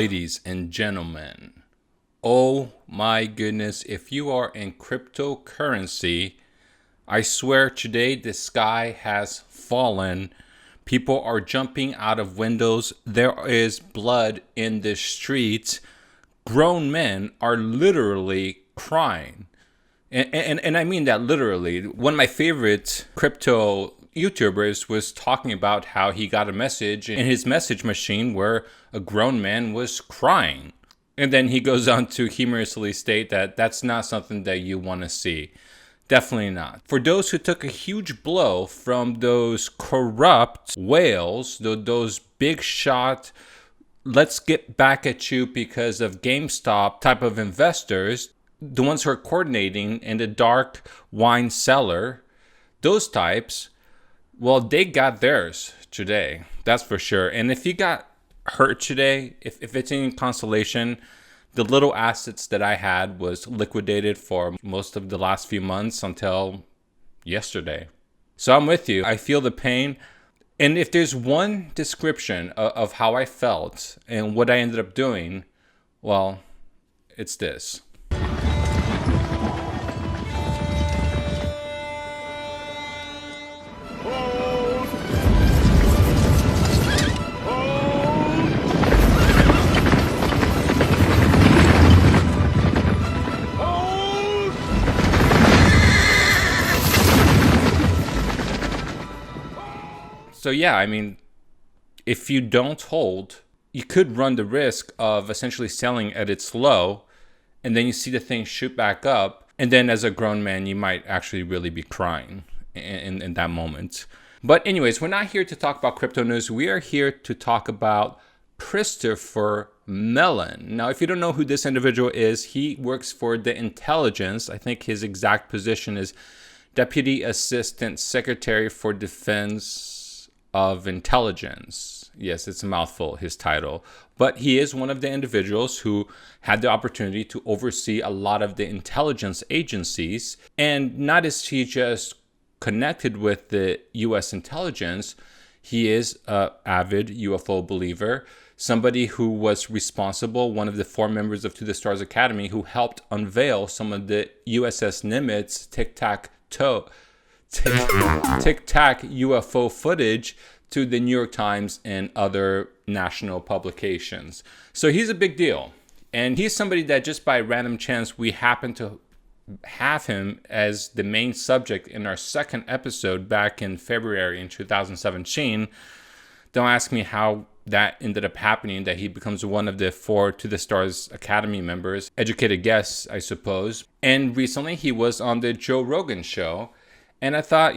Ladies and gentlemen, oh my goodness, if you are in cryptocurrency, I swear today the sky has fallen. People are jumping out of windows. There is blood in the streets. Grown men are literally crying. And I mean that literally. One of my favorite crypto YouTubers was talking about how he got a message in his message machine where a grown man was crying. And then he goes on to humorously state that that's not something that you want to see. Definitely not. For those who took a huge blow from those corrupt whales, those big shot, let's get back at you because of GameStop type of investors, the ones who are coordinating in the dark wine cellar, those types, well, they got theirs today. That's for sure. And if you got hurt today, if it's any consolation, the little assets that I had was liquidated for most of the last few months until yesterday. So I'm with you. I feel the pain. And if there's one description of how I felt and what I ended up doing, well, it's this. So yeah, I mean, if you don't hold, you could run the risk of essentially selling at its low, and then you see the thing shoot back up, and then as a grown man, you might actually really be crying in that moment. But anyways, we're not here to talk about crypto news. We are here to talk about Christopher Mellon. Now, if you don't know who this individual is, he works for the intelligence. I think his exact position is Deputy Assistant Secretary for Defense of Intelligence. Yes, it's a mouthful, his title. But he is one of the individuals who had the opportunity to oversee a lot of the intelligence agencies. And not is he just connected with the U.S. intelligence, he is an avid UFO believer, somebody who was responsible, one of the 4 members of the Stars Academy, who helped unveil some of the USS Nimitz Tic-Tac UFO footage to the New York Times and other national publications. So he's a big deal. And he's somebody that just by random chance, we happen to have him as the main subject in our second episode back in February in 2017. Don't ask me how that ended up happening, that he becomes one of the 4 To the Stars Academy members. Educated guess, I suppose. And recently he was on the Joe Rogan show. And I thought,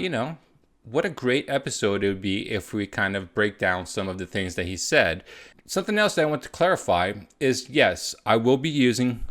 what a great episode it would be if we kind of break down some of the things that he said. Something else that I want to clarify is, yes, I will be using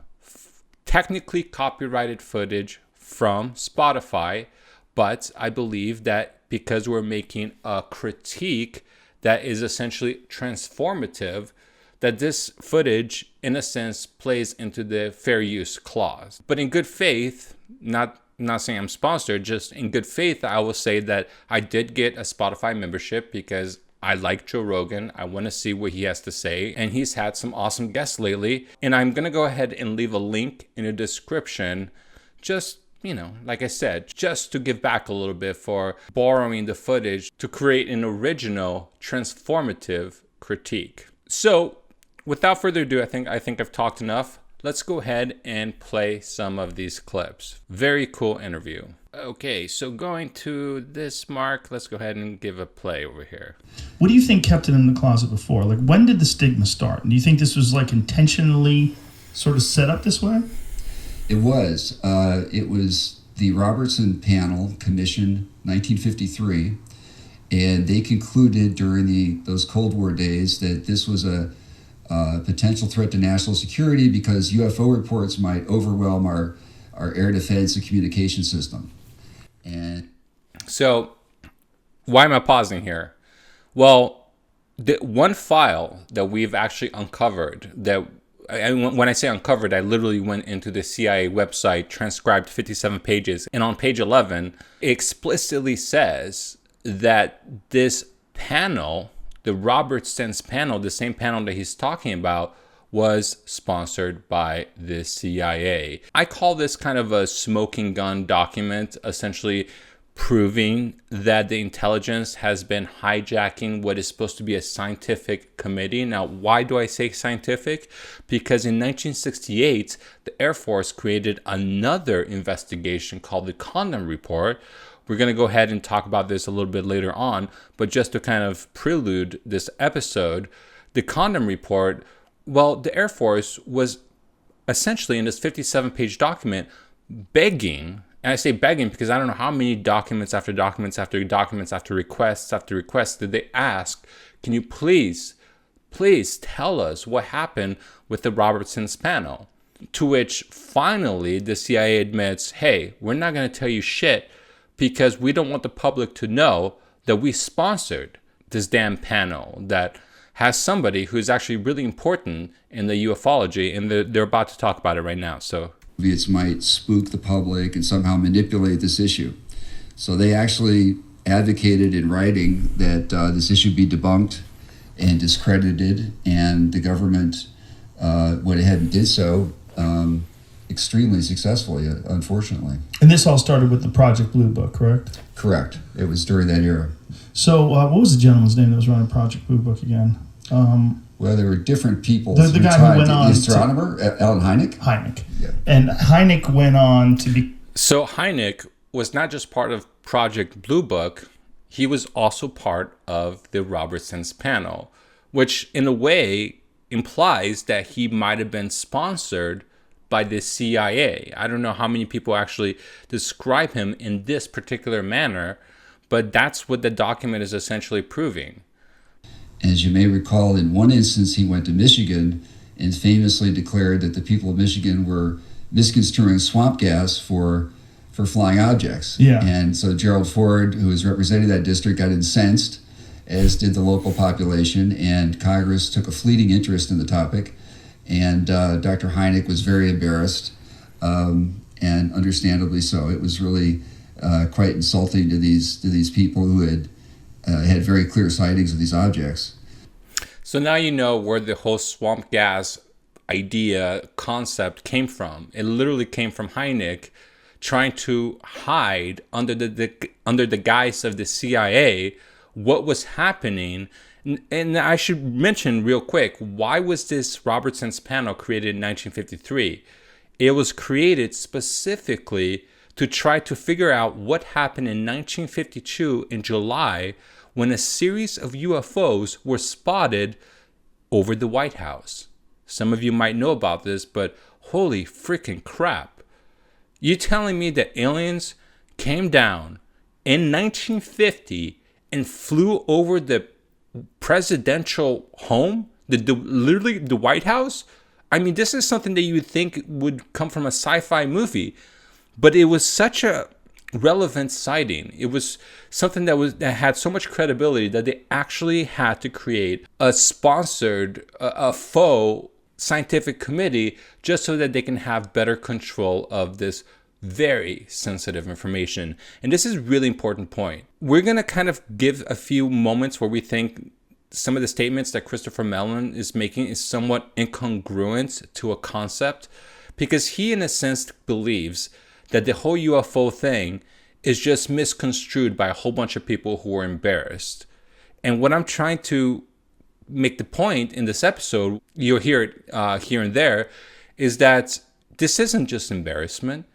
technically copyrighted footage from Spotify, but I believe that because we're making a critique that is essentially transformative, that this footage, in a sense, plays into the fair use clause. But in good faith, not saying I'm sponsored, just in good faith, I will say that I did get a Spotify membership because I like Joe Rogan. I want to see what he has to say. And he's had some awesome guests lately. And I'm going to go ahead and leave a link in the description. Just, like I said, just to give back a little bit for borrowing the footage to create an original transformative critique. So without further ado, I think I've talked enough. Let's go ahead and play some of these clips. Very cool interview. Okay, so going to this mark, let's go ahead and give a play over here. What do you think kept it in the closet before? Like, when did the stigma start? Do you think this was like intentionally sort of set up this way? It was. It was the Robertson Panel, Commission, 1953, and they concluded during those Cold War days that this was a potential threat to national security because UFO reports might overwhelm our air defense and communication system. And so, why am I pausing here? Well, the one file that we've actually uncovered, that when I say uncovered, I literally went into the CIA website, transcribed 57 pages, and on page 11, it explicitly says that this panel, the Robertson panel, the same panel that he's talking about, was sponsored by the CIA. I call this kind of a smoking gun document, essentially proving that the intelligence has been hijacking what is supposed to be a scientific committee. Now, why do I say scientific? Because in 1968, the Air Force created another investigation called the Condon Report. We're going to go ahead and talk about this a little bit later on, but just to kind of prelude this episode, the Condon Report, well, the Air Force was essentially in this 57-page document begging. And I say begging because I don't know how many documents after documents after documents after requests did they ask, can you please tell us what happened with the Robertson's panel? To which finally the CIA admits, hey, we're not going to tell you shit because we don't want the public to know that we sponsored this damn panel that has somebody who's actually really important in the ufology, and they're about to talk about it right now. So Soviets might spook the public and somehow manipulate this issue. So they actually advocated in writing that this issue be debunked and discredited, and the government went ahead and did so extremely successfully, unfortunately. And this all started with the Project Blue Book, correct? Correct. It was during that era. So what was the gentleman's name that was running Project Blue Book again? Well, there were different people. The guy who went on the astronomer, Alan Hynek. Hynek. Yeah. And Hynek went on to be... So Hynek was not just part of Project Blue Book, he was also part of the Robertson's panel, which in a way implies that he might have been sponsored by the CIA. I don't know how many people actually describe him in this particular manner, but that's what the document is essentially proving. As you may recall, in one instance, he went to Michigan and famously declared that the people of Michigan were misconstruing swamp gas for flying objects. Yeah. And so Gerald Ford, who was representing that district, got incensed, as did the local population, and Congress took a fleeting interest in the topic. And Dr. Hynek was very embarrassed, and understandably so. It was really quite insulting to these people who had very clear sightings of these objects. So now you know where the whole swamp gas idea concept came from. It literally came from Hynek trying to hide under the guise of the CIA what was happening. And I should mention real quick, why was this Robertson's panel created in 1953? It was created specifically to try to figure out what happened in 1952 in July when a series of UFOs were spotted over the White House. Some of you might know about this, but holy freaking crap. You telling me that aliens came down in 1950 and flew over the presidential home, literally the White House? I mean, this is something that you would think would come from a sci-fi movie, but it was such a relevant sighting. It was something that had so much credibility that they actually had to create a sponsored, a faux scientific committee just so that they can have better control of this very sensitive information. And this is a really important point. We're going to kind of give a few moments where we think some of the statements that Christopher Mellon is making is somewhat incongruent to a concept, because he in a sense believes that the whole UFO thing is just misconstrued by a whole bunch of people who are embarrassed. And what I'm trying to make the point in this episode, you'll hear it here and there, is that this isn't just embarrassment.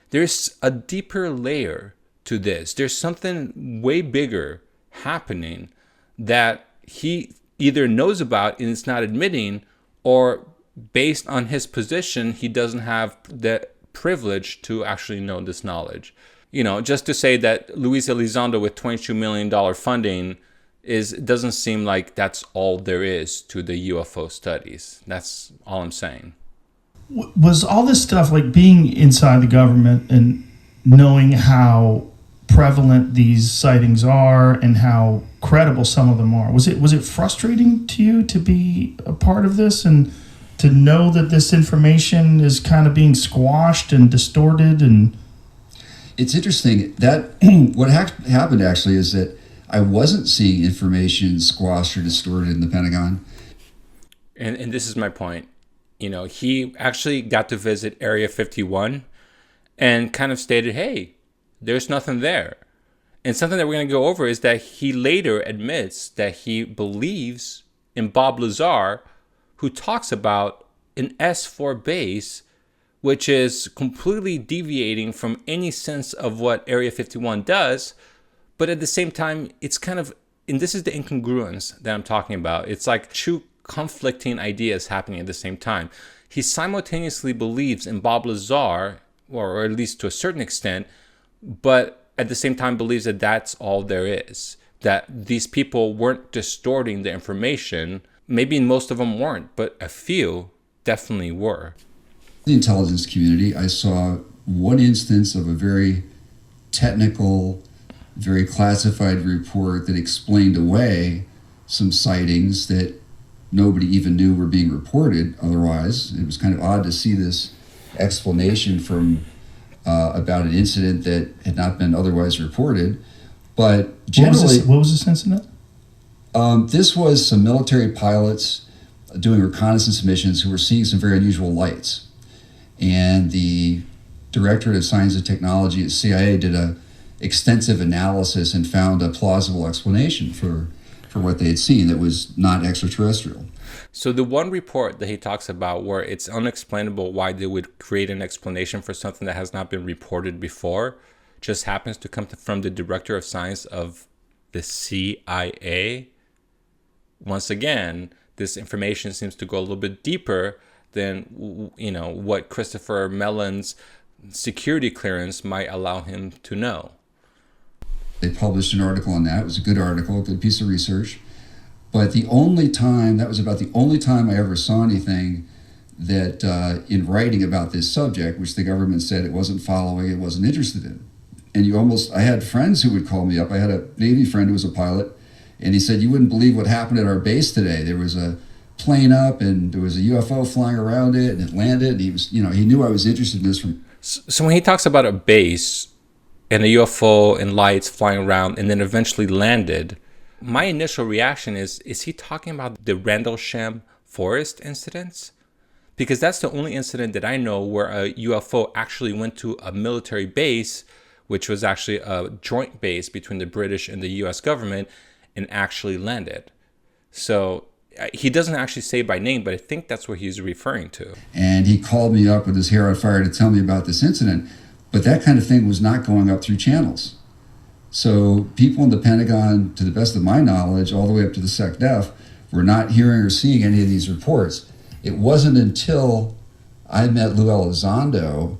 There's a deeper layer to this. There's something way bigger happening that he either knows about and is not admitting, or based on his position, he doesn't have the privilege to actually know this knowledge. You know, just to say that Luis Elizondo with $22 million funding doesn't seem like that's all there is to the UFO studies. That's all I'm saying. Was all this stuff, like being inside the government and knowing how prevalent these sightings are and how credible some of them are, was it frustrating to you to be a part of this and to know that this information is kind of being squashed and distorted? And it's interesting that what happened actually is that I wasn't seeing information squashed or distorted in the Pentagon. And this is my point. he actually got to visit Area 51 and kind of stated, hey, there's nothing there. And something that we're going to go over is that he later admits that he believes in Bob Lazar, who talks about an S4 base, which is completely deviating from any sense of what Area 51 does. But at the same time, it's kind of, and this is the incongruence that I'm talking about. It's like two conflicting ideas happening at the same time. He simultaneously believes in Bob Lazar, or at least to a certain extent, but at the same time believes that that's all there is, that these people weren't distorting the information. Maybe most of them weren't, but a few definitely were. The intelligence community, I saw one instance of a very technical, very classified report that explained away some sightings that nobody even knew were being reported otherwise. It was kind of odd to see this explanation from about an incident that had not been otherwise reported. But generally... What was this incident? This was some military pilots doing reconnaissance missions who were seeing some very unusual lights. And the Directorate of Science and Technology at CIA did a extensive analysis and found a plausible explanation for what they had seen that was not extraterrestrial. So the one report that he talks about where it's unexplainable why they would create an explanation for something that has not been reported before just happens to come from the Director of Science of the CIA. Once again, this information seems to go a little bit deeper than what Christopher Mellon's security clearance might allow him to know. They published an article on that. It was a good article, a good piece of research. But that was about the only time I ever saw anything that in writing about this subject, which the government said it wasn't following, it wasn't interested in. And I had friends who would call me up. I had a Navy friend who was a pilot, and he said, you wouldn't believe what happened at our base today. There was a plane up, and there was a UFO flying around it, and it landed. And he knew I was interested in this from... So when he talks about a base and a UFO and lights flying around and then eventually landed, my initial reaction is he talking about the Rendlesham Forest incidents? Because that's the only incident that I know where a UFO actually went to a military base, which was actually a joint base between the British and the US government, and actually landed. So he doesn't actually say by name, but I think that's what he's referring to. And he called me up with his hair on fire to tell me about this incident. But that kind of thing was not going up through channels. So people in the Pentagon, to the best of my knowledge, all the way up to the SecDef, were not hearing or seeing any of these reports. It wasn't until I met Luis Elizondo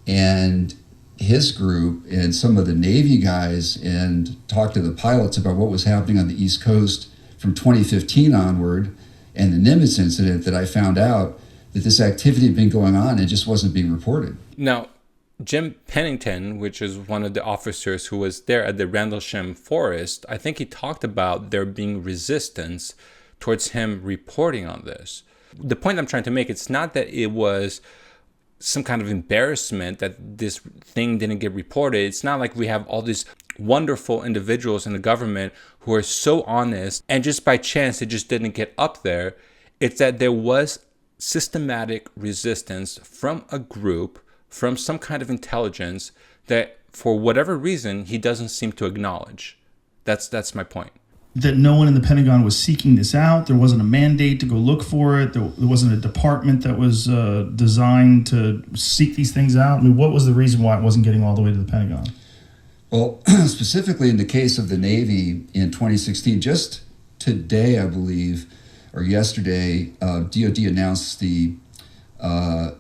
and his group and some of the Navy guys and talked to the pilots about what was happening on the East Coast from 2015 onward and the Nimitz incident that I found out that this activity had been going on and just wasn't being reported. Now, Jim Pennington, which is one of the officers who was there at the Rendlesham Forest, I think he talked about there being resistance towards him reporting on this. The point I'm trying to make, it's not that it was some kind of embarrassment that this thing didn't get reported. It's not like we have all these wonderful individuals in the government who are so honest and just by chance it just didn't get up there. It's that there was systematic resistance from a group, from some kind of intelligence that for whatever reason he doesn't seem to acknowledge. That's my point. That no one in the Pentagon was seeking this out. There wasn't a mandate to go look for it. There wasn't a department that was designed to seek these things out. I mean, what was the reason why it wasn't getting all the way to the Pentagon? Well, specifically in the case of the Navy in 2016, just today, I believe, or yesterday, DOD announced that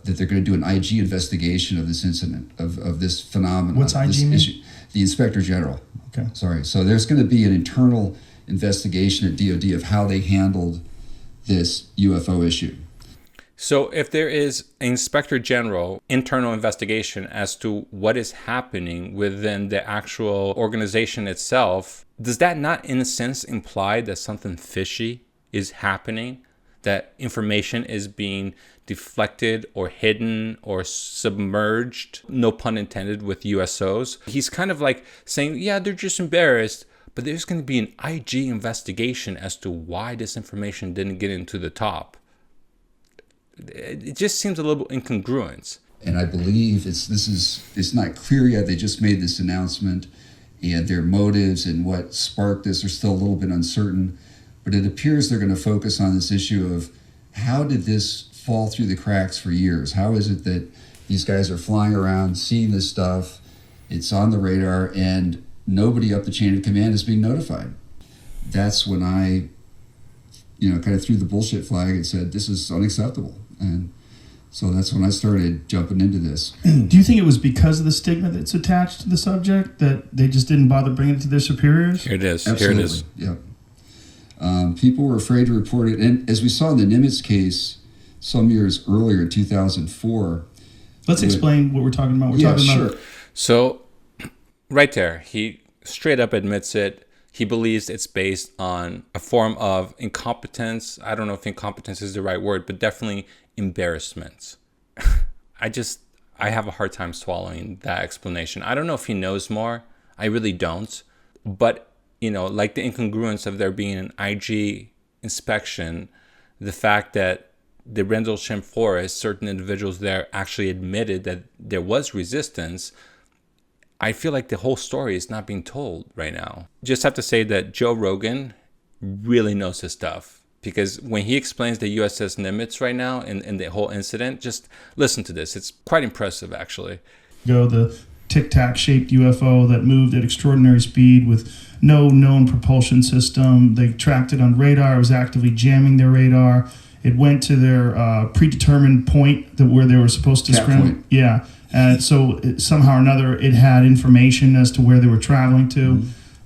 they're going to do an IG investigation of this incident, of this phenomenon. What's IG mean? Issue. The Inspector General. Okay. Sorry. So there's going to be an internal investigation at DOD of how they handled this UFO issue. So if there is an Inspector General internal investigation as to what is happening within the actual organization itself, does that not in a sense imply that something fishy is happening? That information is being deflected or hidden or submerged, no pun intended, with USOs? He's kind of like saying, yeah, they're just embarrassed, but there's going to be an IG investigation as to why this information didn't get into the top. it just seems a little incongruent. And I believe it's not clear yet. They just made this announcement, and their motives and what sparked this are still a little bit uncertain. But it appears they're going to focus on this issue of how did this fall through the cracks for years? How is it that these guys are flying around, seeing this stuff, it's on the radar, and nobody up the chain of command is being notified? That's when I, kind of threw the bullshit flag and said, this is unacceptable. And so that's when I started jumping into this. Do you think it was because of the stigma that's attached to the subject that they just didn't bother bringing it to their superiors? Here it is. Absolutely. Here it is. Yep. People were afraid to report it. And as we saw in the Nimitz case some years earlier in 2004. Let's explain what we're talking about. Sure. So right there, he straight up admits it. He believes it's based on a form of incompetence. I don't know if incompetence is the right word, but definitely embarrassment. I have a hard time swallowing that explanation. I don't know if he knows more. I really don't. But, like the incongruence of there being an IG inspection, the fact that the Rendlesham Forest, certain individuals there actually admitted that there was resistance, I feel like the whole story is not being told right now. Just have to say that Joe Rogan really knows his stuff, because when he explains the USS Nimitz right now and the whole incident, just listen to this. It's quite impressive, actually. The tic-tac shaped UFO that moved at extraordinary speed with no known propulsion system. They tracked it on radar. It was actively jamming their radar. It went to their predetermined point where they were supposed to scramble. Yeah. And so somehow or another, it had information as to where they were traveling to.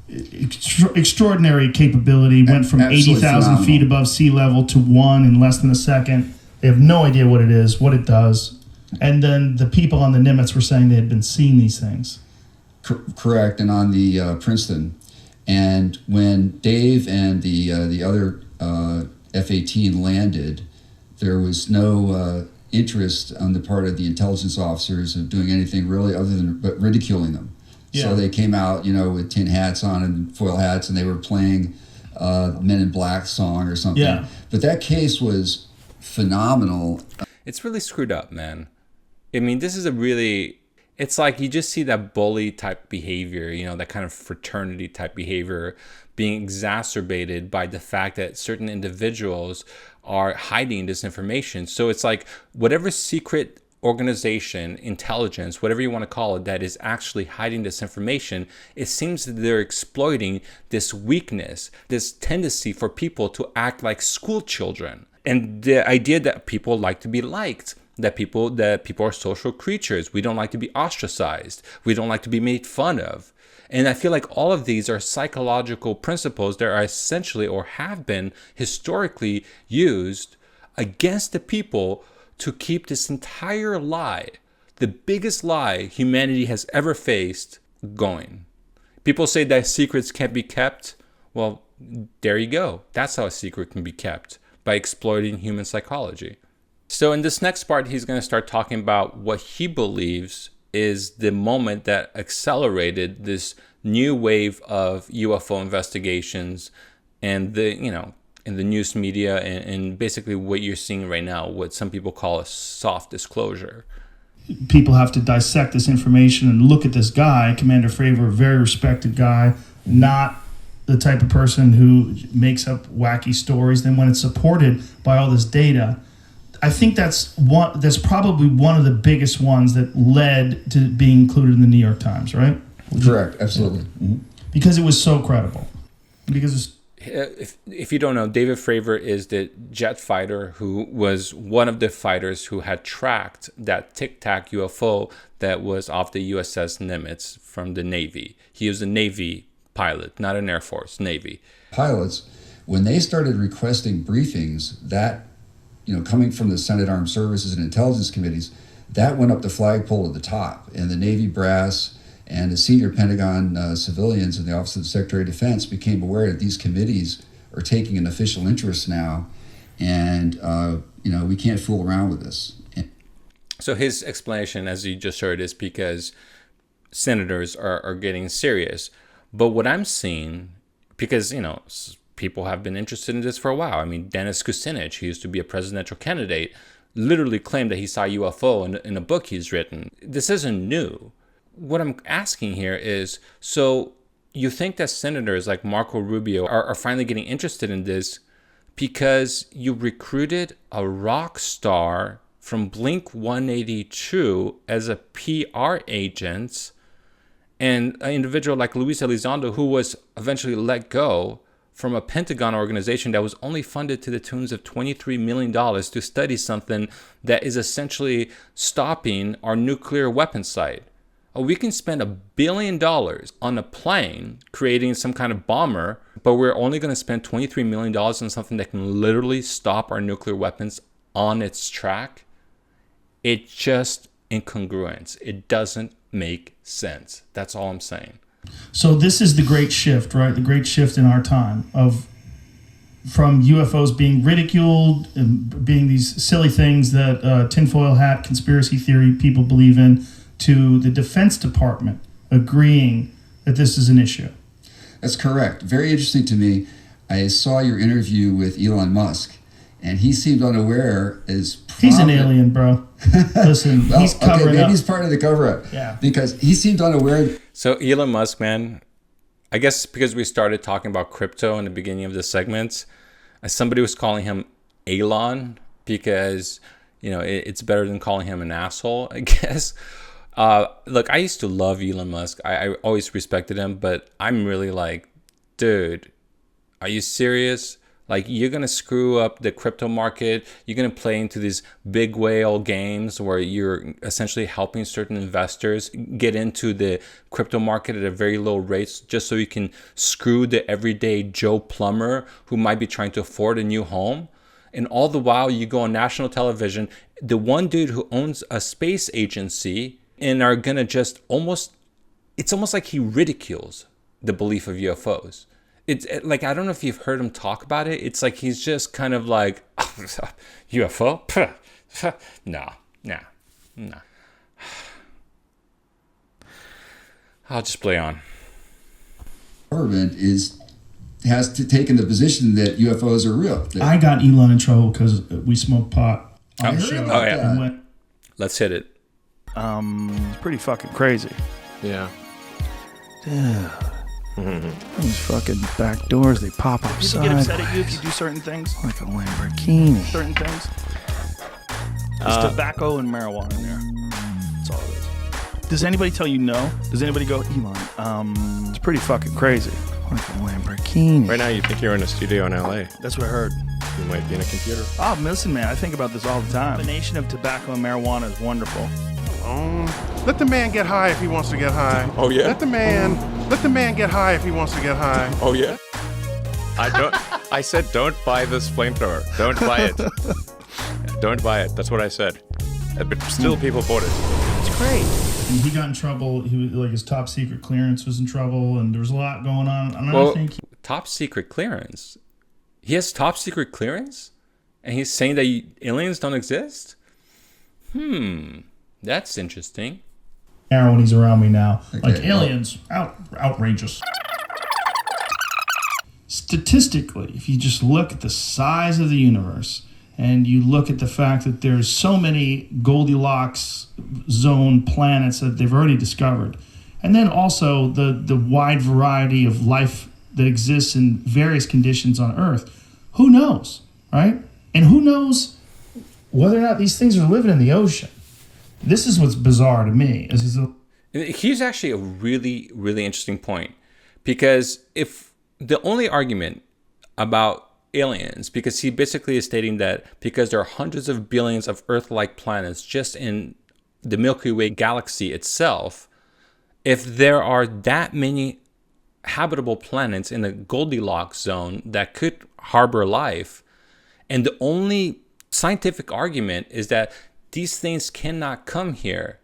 Extraordinary capability. Went from 80,000 feet above sea level to 1 in less than a second. They have no idea what it is, what it does. And then the people on the Nimitz were saying they had been seeing these things. Correct. And on the Princeton. And when Dave and the other F-18 landed, there was no interest on the part of the intelligence officers of doing anything really other than but ridiculing them. Yeah. So they came out, with tin hats on and foil hats, and they were playing Men in Black song or something. Yeah. But that case was phenomenal. It's really screwed up, man. I mean, it's like you just see that bully type behavior, that kind of fraternity type behavior being exacerbated by the fact that certain individuals are hiding this information. So it's like whatever secret organization, intelligence, whatever you want to call it, that is actually hiding this information, it seems that they're exploiting this weakness, this tendency for people to act like school children. And the idea that people like to be liked, that people are social creatures. We don't like to be ostracized. We don't like to be made fun of. And I feel like all of these are psychological principles that are essentially or have been historically used against the people to keep this entire lie, the biggest lie humanity has ever faced, going. People say that secrets can't be kept. Well, there you go. That's how a secret can be kept, by exploiting human psychology. So in this next part, he's going to start talking about what he believes is the moment that accelerated this new wave of UFO investigations and in the news media and basically what you're seeing right now, what some people call a soft disclosure. People have to dissect this information and look at this guy, Commander Fravor, a very respected guy, not the type of person who makes up wacky stories. Then when it's supported by all this data, I think that's probably one of the biggest ones that led to being included in the New York Times, right? Correct, absolutely. Mm-hmm. Because it was so credible. Because if you don't know, David Fravor is the jet fighter who was one of the fighters who had tracked that tic-tac UFO that was off the USS Nimitz from the Navy. He was a Navy pilot, not an Air Force, Navy. Pilots, when they started requesting briefings, that coming from the Senate Armed Services and Intelligence Committees, that went up the flagpole at the top. And the Navy brass and the senior Pentagon civilians in the Office of the Secretary of Defense became aware that these committees are taking an official interest now. And, we can't fool around with this. So his explanation, as you just heard, is because senators are getting serious. But what I'm seeing, because, people have been interested in this for a while. I mean, Dennis Kucinich, who used to be a presidential candidate, literally claimed that he saw a UFO in a book he's written. This isn't new. What I'm asking here is, so you think that senators like Marco Rubio are finally getting interested in this because you recruited a rock star from Blink 182 as a PR agent, and an individual like Luis Elizondo, who was eventually let go from a Pentagon organization that was only funded to the tunes of $23 million to study something that is essentially stopping our nuclear weapon site. We can spend $1 billion on a plane creating some kind of bomber, but we're only going to spend $23 million on something that can literally stop our nuclear weapons on its track. It's just incongruence. It doesn't make sense. That's all I'm saying. So this is the great shift, right? The great shift in our time from UFOs being ridiculed and being these silly things that tinfoil hat conspiracy theory people believe in, to the Defense Department agreeing that this is an issue. That's correct. Very interesting to me. I saw your interview with Elon Musk, and he seemed unaware He's an alien, bro. Listen, well, he's covering maybe up. He's part of the cover-up. Yeah. Because he seemed unaware. So Elon Musk, man, I guess because we started talking about crypto in the beginning of the segment, somebody was calling him Elon because, it's better than calling him an asshole, I guess. Look, I used to love Elon Musk. I always respected him, but I'm really like, dude, are you serious? Like, you're going to screw up the crypto market. You're going to play into these big whale games where you're essentially helping certain investors get into the crypto market at a very low rate just so you can screw the everyday Joe plumber who might be trying to afford a new home. And all the while you go on national television, the one dude who owns a space agency, and are going to it's almost like he ridicules the belief of UFOs. It's like, I don't know if you've heard him talk about it. It's like he's just kind of like, UFO? No. I'll just play on. Government has taken the position that UFOs are real. I got Elon in trouble because we smoked pot on the heard show. about yeah. that. Let's hit it. It's pretty fucking crazy. Yeah. These fucking back doors, they pop up People get upset at you if you do certain things. like a Lamborghini. Certain things. There's tobacco and marijuana in there. That's all it is. Does anybody tell you no? Does anybody go, Elon? It's pretty fucking crazy. Like a Lamborghini. Right now, you think you're in a studio in LA. That's what I heard. You might be in a computer. Oh, listen, man, I think about this all the time. The combination of tobacco and marijuana is wonderful. Let the man get high if he wants to get high. Oh, yeah? Let the man get high if he wants to get high. Oh, yeah? I said don't buy this flamethrower. Don't buy it. Don't buy it. That's what I said. But still people bought it. It's great. And he got in trouble. He was like, his top secret clearance was in trouble, and there was a lot going on. And Well, I think top secret clearance? He has top secret clearance? And he's saying that aliens don't exist? That's interesting. Aaron, when he's around me now, Okay, like aliens, outrageous. Statistically, if you just look at the size of the universe and you look at the fact that there's so many Goldilocks zone planets that they've already discovered, and then also the wide variety of life that exists in various conditions on Earth, who knows, right? And who knows whether or not these things are living in the ocean? This is what's bizarre to me. Here's actually a really, really interesting point. Because if the only argument about aliens, because he basically is stating that because there are hundreds of billions of Earth-like planets just in the Milky Way galaxy itself, if there are that many habitable planets in the Goldilocks zone that could harbor life, and the only scientific argument is that these things cannot come here,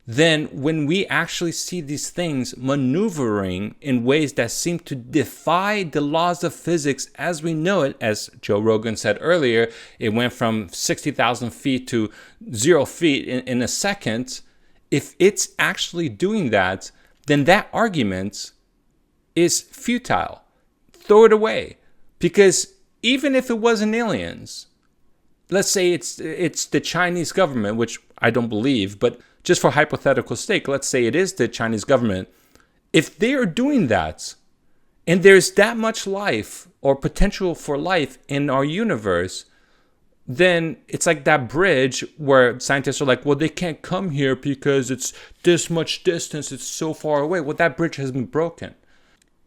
then when we actually see these things maneuvering in ways that seem to defy the laws of physics as we know it, as Joe Rogan said earlier, it went from 60,000 feet to 0 feet in a second. If it's actually doing that, then that argument is futile. Throw it away. Because even if it wasn't aliens, let's say it's the Chinese government, which I don't believe, but just for hypothetical sake, let's say it is the Chinese government. If they are doing that, and there's that much life or potential for life in our universe, then it's like that bridge where scientists are like, well, they can't come here because it's this much distance, it's so far away. Well, that bridge has been broken.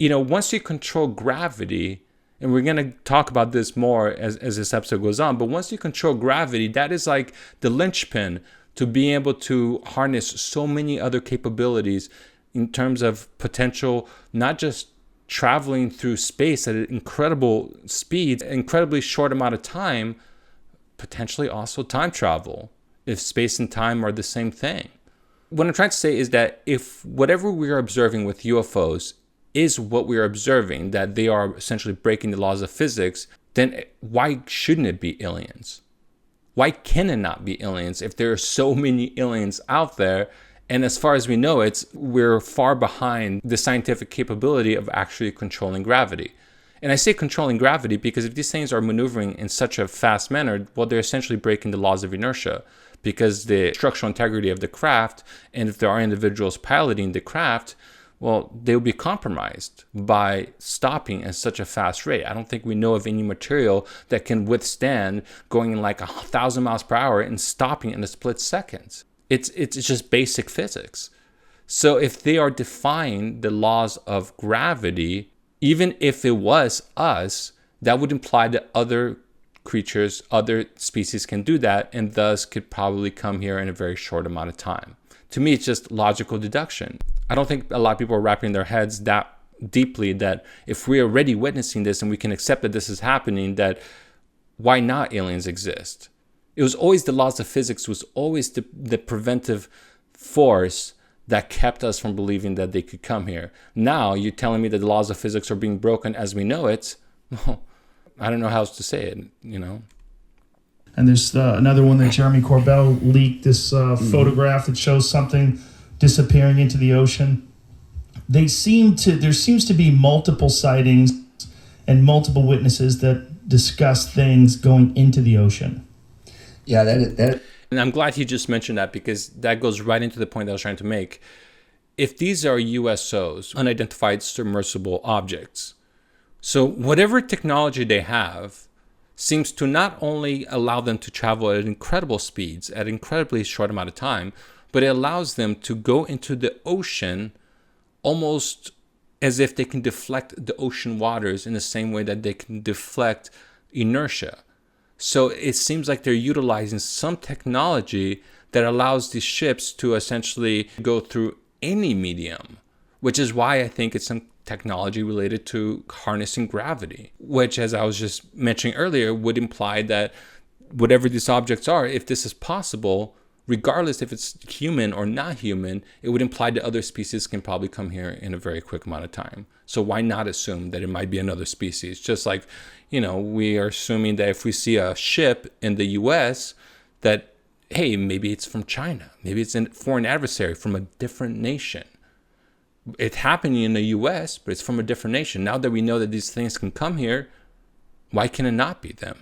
Once you control gravity, and we're going to talk about this more as this episode goes on, but once you control gravity, that is like the linchpin to being able to harness so many other capabilities in terms of potential, not just traveling through space at incredible speeds, incredibly short amount of time, potentially also time travel, if space and time are the same thing. What I'm trying to say is that if whatever we are observing with UFOs is what we are observing, that they are essentially breaking the laws of physics, then why shouldn't it be aliens? Why can it not be aliens if there are so many aliens out there? And as far as we know, we're far behind the scientific capability of actually controlling gravity. And I say controlling gravity because if these things are maneuvering in such a fast manner, well, they're essentially breaking the laws of inertia, because the structural integrity of the craft, and if there are individuals piloting the craft, well, they'll be compromised by stopping at such a fast rate. I don't think we know of any material that can withstand going like 1,000 miles per hour and stopping in a split second. It's just basic physics. So if they are defying the laws of gravity, even if it was us, that would imply that other creatures, other species can do that, and thus could probably come here in a very short amount of time. To me, it's just logical deduction. I don't think a lot of people are wrapping their heads that deeply that if we're already witnessing this and we can accept that this is happening, that why not aliens exist? It was always the laws of physics, was always the preventive force that kept us from believing that they could come here. Now you're telling me that the laws of physics are being broken as we know it. Well, I don't know how else to say it, And there's another one that Jeremy Corbell leaked, this photograph that shows something disappearing into the ocean. There seems to be multiple sightings and multiple witnesses that discuss things going into the ocean. Yeah, that. And I'm glad you just mentioned that, because that goes right into the point that I was trying to make. If these are USOs, unidentified submersible objects, so whatever technology they have seems to not only allow them to travel at incredible speeds, at an incredibly short amount of time, but it allows them to go into the ocean almost as if they can deflect the ocean waters in the same way that they can deflect inertia. So it seems like they're utilizing some technology that allows these ships to essentially go through any medium, which is why I think it's some technology related to harnessing gravity, which, as I was just mentioning earlier, would imply that whatever these objects are, if this is possible, regardless if it's human or not human, it would imply that other species can probably come here in a very quick amount of time. So why not assume that it might be another species? Just like, we are assuming that if we see a ship in the US, that, hey, maybe it's from China. Maybe it's a foreign adversary from a different nation. It's happening in the US, but it's from a different nation. Now that we know that these things can come here, why can it not be them?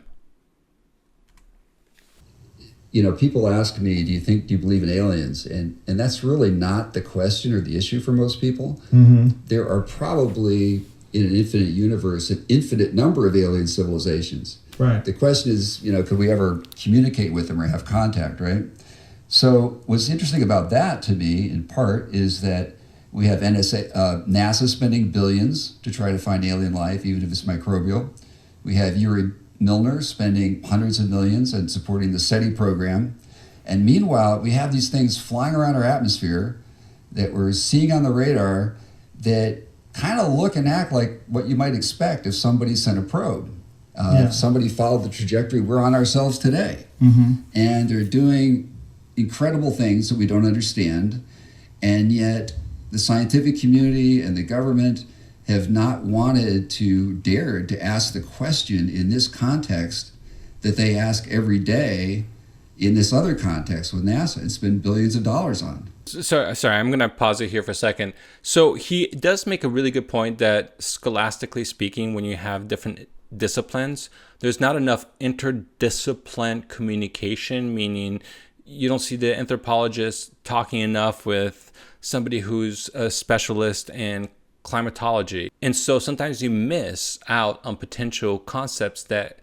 People ask me, do you believe in aliens? And that's really not the question or the issue for most people. Mm-hmm. There are probably, in an infinite universe, an infinite number of alien civilizations. Right. The question is, could we ever communicate with them or have contact, right? So what's interesting about that to me, in part, is that we have NASA spending billions to try to find alien life, even if it's microbial. We have Yuri Milner spending hundreds of millions and supporting the SETI program. And meanwhile, we have these things flying around our atmosphere that we're seeing on the radar that kind of look and act like what you might expect if somebody sent a probe. If somebody followed the trajectory we're on ourselves today. Mm-hmm. And they're doing incredible things that we don't understand. And yet the scientific community and the government have not wanted to dare to ask the question in this context that they ask every day in this other context with NASA and spend billions of dollars on. Sorry, I'm going to pause it here for a second. So he does make a really good point that scholastically speaking, when you have different disciplines, there's not enough interdiscipline communication, meaning you don't see the anthropologist talking enough with somebody who's a specialist in climatology. And so sometimes you miss out on potential concepts that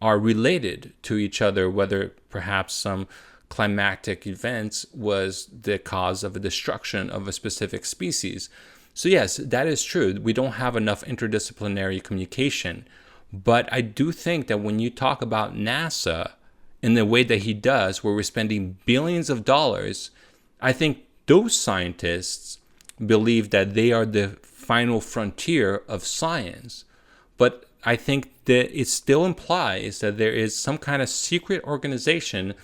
are related to each other, whether perhaps some climatic events was the cause of a destruction of a specific species. So yes, that is true. We don't have enough interdisciplinary communication. But I do think that when you talk about NASA in the way that he does, where we're spending billions of dollars, I think those scientists believe that they are the final frontier of science. But I think that it still implies that there is some kind of secret organization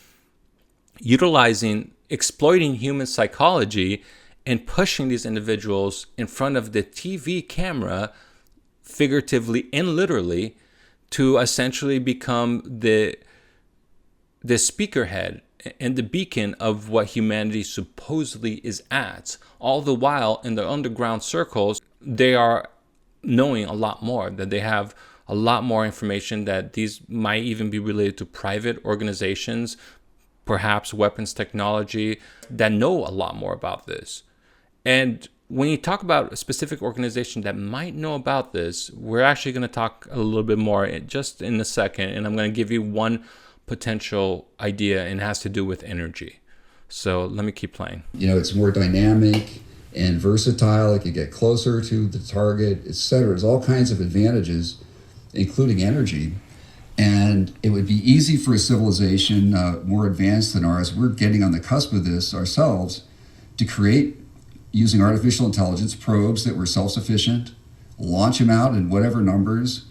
exploiting human psychology and pushing these individuals in front of the TV camera, figuratively and literally, to essentially become the speakerhead and the beacon of what humanity supposedly is at. All the while, in the underground circles, they are knowing a lot more, that they have a lot more information, that these might even be related to private organizations, perhaps weapons technology, that know a lot more about this. And when you talk about a specific organization that might know about this, we're actually going to talk a little bit more just in a second, and I'm going to give you one potential idea, and it has to do with energy. So let me keep playing. It's more dynamic and versatile. It can get closer to the target, etc. There's all kinds of advantages, including energy. And it would be easy for a civilization more advanced than ours, we're getting on the cusp of this ourselves, to create, using artificial intelligence, probes that were self-sufficient, launch them out in whatever numbers,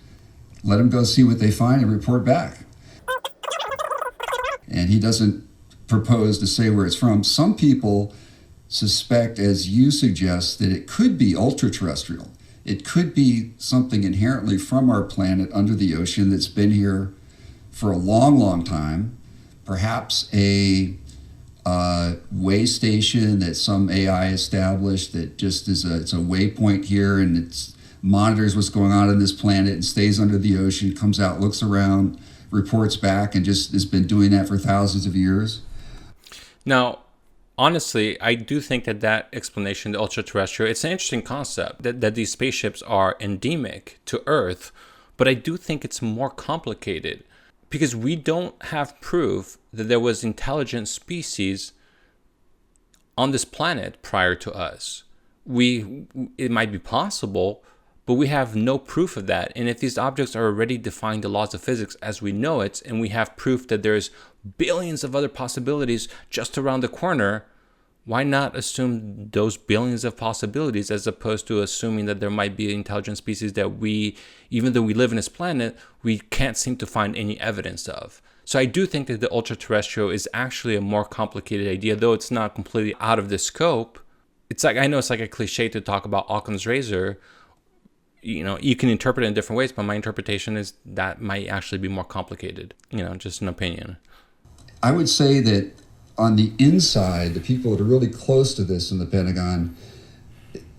let them go see what they find and report back. And he doesn't propose to say where it's from. Some people suspect, as you suggest, that it could be ultra-terrestrial. It could be something inherently from our planet under the ocean that's been here for a long, long time. Perhaps a way station that some AI established that just it's a waypoint here, and it monitors what's going on this planet and stays under the ocean, comes out, looks around, reports back, and just has been doing that for thousands of years. Now, honestly, I do think that explanation, the ultra-terrestrial, it's an interesting concept, that these spaceships are endemic to Earth, but I do think it's more complicated because we don't have proof that there was intelligent species on this planet prior to us. It might be possible, but we have no proof of that. And if these objects are already defying the laws of physics as we know it, and we have proof that there's billions of other possibilities just around the corner, why not assume those billions of possibilities as opposed to assuming that there might be intelligent species that we, even though we live in this planet, we can't seem to find any evidence of? So I do think that the ultra-terrestrial is actually a more complicated idea, though it's not completely out of the scope. I know it's like a cliche to talk about Occam's razor. You can interpret it in different ways, but my interpretation is that might actually be more complicated. Just an opinion. I would say that on the inside, the people that are really close to this in the Pentagon,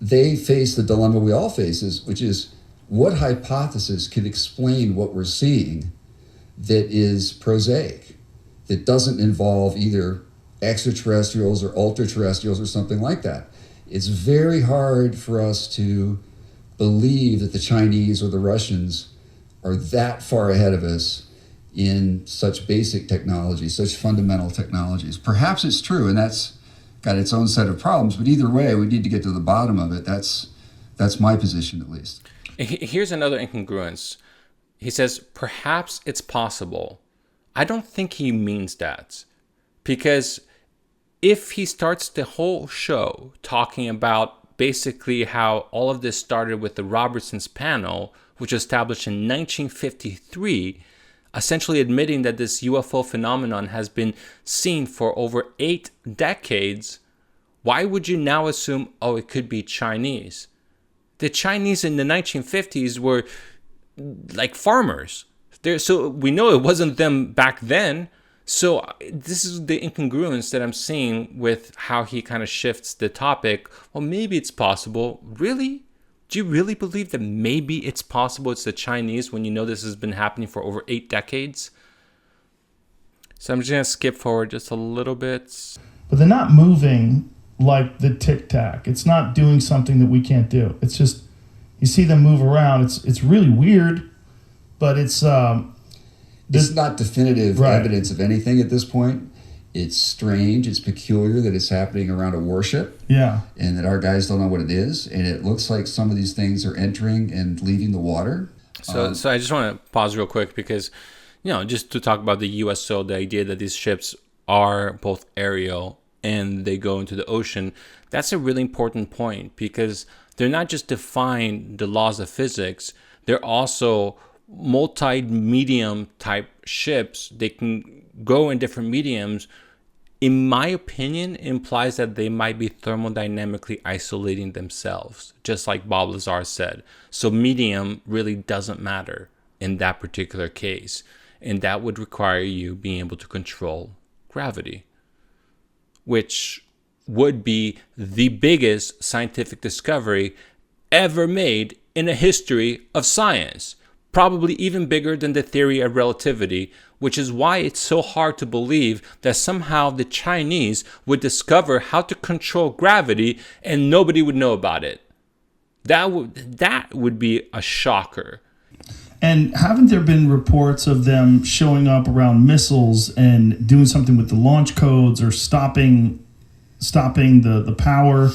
they face the dilemma we all face, which is what hypothesis can explain what we're seeing that is prosaic, that doesn't involve either extraterrestrials or ultra-terrestrials or something like that. It's very hard for us to believe that the Chinese or the Russians are that far ahead of us in such basic technology, such fundamental technologies. Perhaps it's true, and that's got its own set of problems, but either way, we need to get to the bottom of it. That's my position, at least. Here's another incongruence. He says, perhaps it's possible. I don't think he means that, because if he starts the whole show talking about basically how all of this started with the Robertson's panel, which was established in 1953, essentially admitting that this UFO phenomenon has been seen for over 8 decades, why would you now assume, it could be Chinese? The Chinese in the 1950s were like farmers. So we know it wasn't them back then. So this is the incongruence that I'm seeing with how he kind of shifts the topic. Well, maybe it's possible. Really? Do you really believe that maybe it's possible it's the Chinese when you know this has been happening for over 8 decades? So I'm just going to skip forward just a little bit. But they're not moving like the Tic Tac. It's not doing something that we can't do. It's just, you see them move around. It's really weird, but it's not definitive evidence of anything at this point. It's strange. It's peculiar that it's happening around a warship. Yeah. And that our guys don't know what it is. And it looks like some of these things are entering and leaving the water. So I just want to pause real quick because, just to talk about the USO, the idea that these ships are both aerial and they go into the ocean, that's a really important point because they're not just defying the laws of physics, they're also multi-medium type ships. They can go in different mediums. In my opinion, implies that they might be thermodynamically isolating themselves, just like Bob Lazar said. So medium really doesn't matter in that particular case. And that would require you being able to control gravity, which would be the biggest scientific discovery ever made in the history of science. Probably even bigger than the theory of relativity, which is why it's so hard to believe that somehow the Chinese would discover how to control gravity and nobody would know about it. That would be a shocker. And haven't there been reports of them showing up around missiles and doing something with the launch codes or stopping the power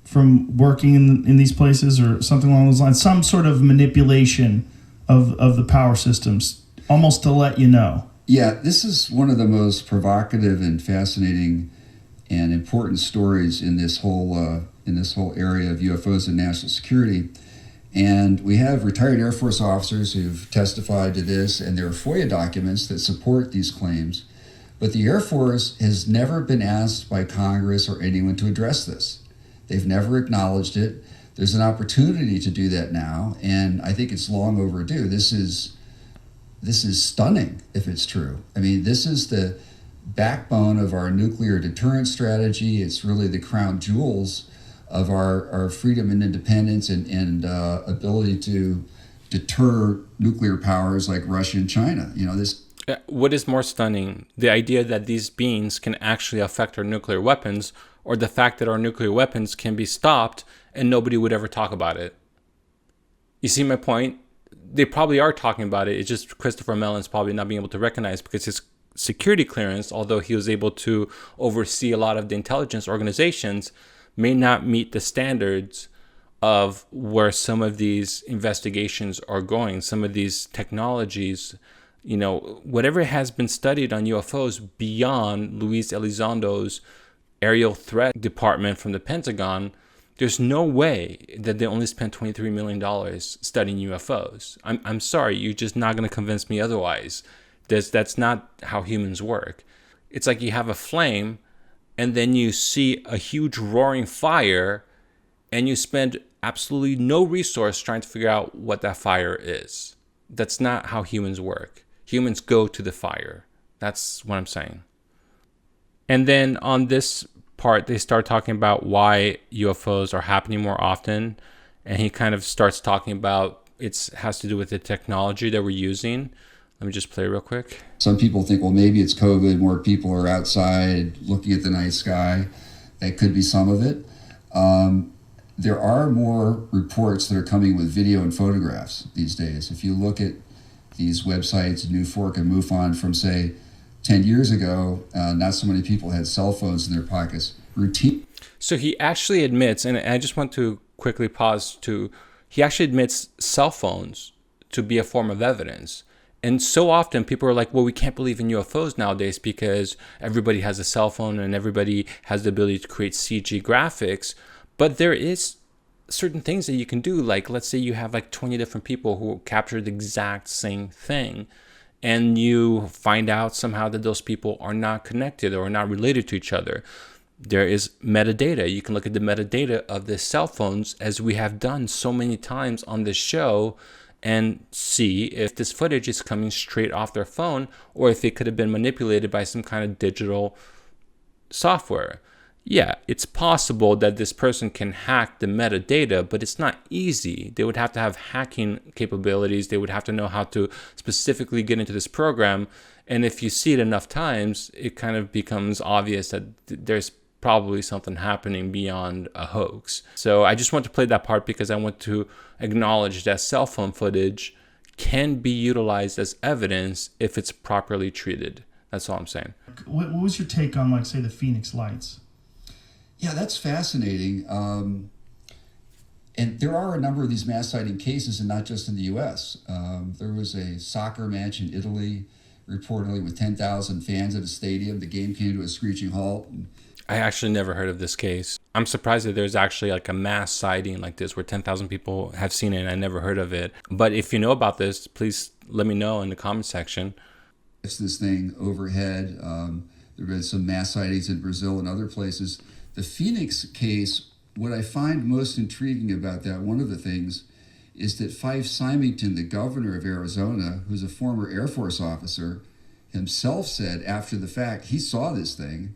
from working in these places or something along those lines? Some sort of manipulation of the power systems, almost to let you know. Yeah, this is one of the most provocative and fascinating and important stories in this whole area of UFOs and national security. And we have retired Air Force officers who've testified to this, and there are FOIA documents that support these claims. But the Air Force has never been asked by Congress or anyone to address this. They've never acknowledged it. There's an opportunity to do that now, and I think it's long overdue. This is stunning if it's true. I mean, this is the backbone of our nuclear deterrence strategy. It's really the crown jewels of our freedom and independence and ability to deter nuclear powers like Russia and China. What is more stunning, the idea that these beings can actually affect our nuclear weapons, or the fact that our nuclear weapons can be stopped and nobody would ever talk about it? You see my point? They probably are talking about it. It's just Christopher Mellon's probably not being able to recognize because his security clearance, although he was able to oversee a lot of the intelligence organizations, may not meet the standards of where some of these investigations are going, some of these technologies. Whatever has been studied on UFOs beyond Luis Elizondo's aerial threat department from the Pentagon, there's no way that they only spent $23 million studying UFOs. I'm sorry, you're just not going to convince me otherwise. That's not how humans work. It's like you have a flame and then you see a huge roaring fire and you spend absolutely no resource trying to figure out what that fire is. That's not how humans work. Humans go to the fire. That's what I'm saying. And then on this part, they start talking about why UFOs are happening more often. And he kind of starts talking about it has to do with the technology that we're using. Let me just play real quick. Some people think, well, maybe it's COVID. More people are outside looking at the night sky. That could be some of it. There are more reports that are coming with video and photographs these days. If you look at these websites, Newfork and MUFON from, say, 10 years ago, not so many people had cell phones in their pockets. So he actually admits, and I just want to quickly pause he actually admits cell phones to be a form of evidence. And so often people are like, well, we can't believe in UFOs nowadays because everybody has a cell phone and everybody has the ability to create CG graphics. But there is certain things that you can do. Like, let's say you have like 20 different people who capture the exact same thing. And you find out somehow that those people are not connected or not related to each other. There is metadata. You can look at the metadata of the cell phones, as we have done so many times on this show, and see if this footage is coming straight off their phone or if it could have been manipulated by some kind of digital software. Yeah, it's possible that this person can hack the metadata, but it's not easy. They would have to have hacking capabilities. They would have to know how to specifically get into this program. And if you see it enough times, it kind of becomes obvious that there's probably something happening beyond a hoax. So I just want to play that part because I want to acknowledge that cell phone footage can be utilized as evidence if it's properly treated. That's all I'm saying. What was your take on, like, say, the Phoenix Lights? Yeah, that's fascinating. And there are a number of these mass sighting cases, and not just in the U.S. There was a soccer match in Italy, reportedly with 10,000 fans at a stadium. The game came to a screeching halt. I actually never heard of this case. I'm surprised that there's actually like a mass sighting like this where 10,000 people have seen it and I never heard of it. But if you know about this, please let me know in the comment section. It's this thing overhead. There have been some mass sightings in Brazil and other places. The Phoenix case, what I find most intriguing about that, one of the things, is that Fife Symington, the governor of Arizona, who's a former Air Force officer, himself said after the fact he saw this thing,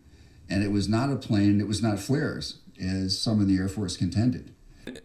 and it was not a plane, it was not flares, as some in the Air Force contended.